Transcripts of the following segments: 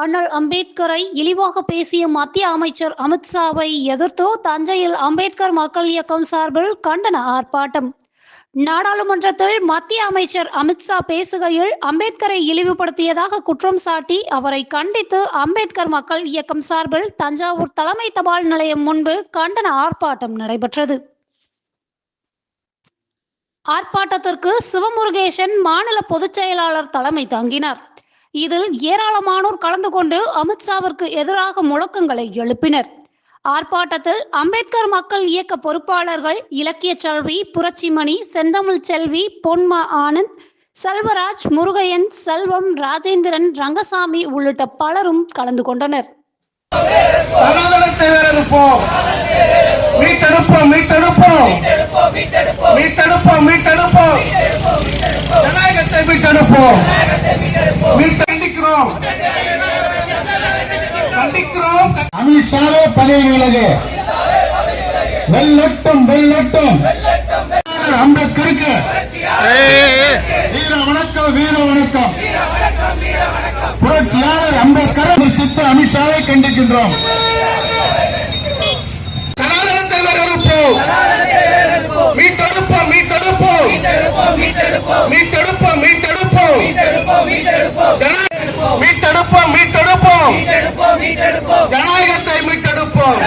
அண்ணல் அம்பேத்கரை இழிவாக பேசிய மத்திய அமைச்சர் அமித்ஷாவை எதிர்த்து தஞ்சையில் அம்பேத்கர் மக்கள் இயக்கம் சார்பில் கண்டன ஆர்ப்பாட்டம். நாடாளுமன்றத்தில் மத்திய அமைச்சர் அமித்ஷா பேசுகையில் அம்பேத்கரை இழிவுபடுத்தியதாக குற்றம் சாட்டி அவரை கண்டித்து அம்பேத்கர் மக்கள் இயக்கம் சார்பில் தஞ்சாவூர் தலைமை தபால் நிலையம் முன்பு கண்டன ஆர்ப்பாட்டம் நடைபெற்றது. ஆர்ப்பாட்டத்திற்கு சிவமுருகேசன் மாநில பொதுச் செயலாளர் தலைமை தாங்கினார். இதில் ஏராளமானோர் கலந்து கொண்டு அமித்ஷாவிற்கு எதிராக முழக்கங்களை எழுப்பினர். ஆர்ப்பாட்டத்தில் அம்பேத்கர் மக்கள் இயக்க பொறுப்பாளர்கள் இலக்கிய செல்வி, புரட்சிமணி, செந்தமிழ் செல்வி, பொன்மா ஆனந்த், செல்வராஜ், முருகையன், செல்வம், ராஜேந்திரன், ரங்கசாமி உள்ளிட்ட பலரும் கலந்து கொண்டனர். அமித்ஷாவே பதவி விலகு, வெல்லட்டும் வெல்லட்டும் அம்பேத்கருக்கு வீர வணக்கம், வீர வணக்கம். புரட்சியாளர் அம்பேத்கர் சித்த அமித்ஷாவை கண்டிக்கின்றோம். சனாதனத்தை வரவேற்போம், மீட்டெடுப்போம், மீட்டெடுப்போம், மீட்டெடுப்போம், மீட்டெடுப்போம், மீட்டெடுப்போம், மீட்டெடுப்போம், ஜனநாயகத்தை மீட்டெடுப்போம்.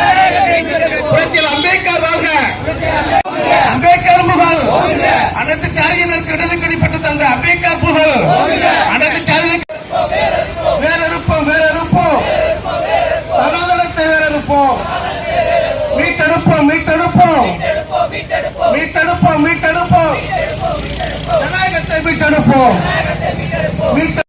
புரட்சியில் அம்பேத்கர் வாழ்க, அம்பேத்கர் புகழ், அனைத்து ஜாதியினருக்கு இடதுக்கடிப்பட்டு தந்த அம்பேத்கர் புகழ், அனைத்து ஜாதியினருக்கு வேறறுப்போம், வேறறுப்போம், சனாதனத்தை வேறறுப்போம், மீட்டெடுப்போம், மீட்டெடுப்போம், மீட்டெடுப்போம், மீட்டெடுப்போம், ஜனநாயகத்தை மீட்டெடுப்போம்.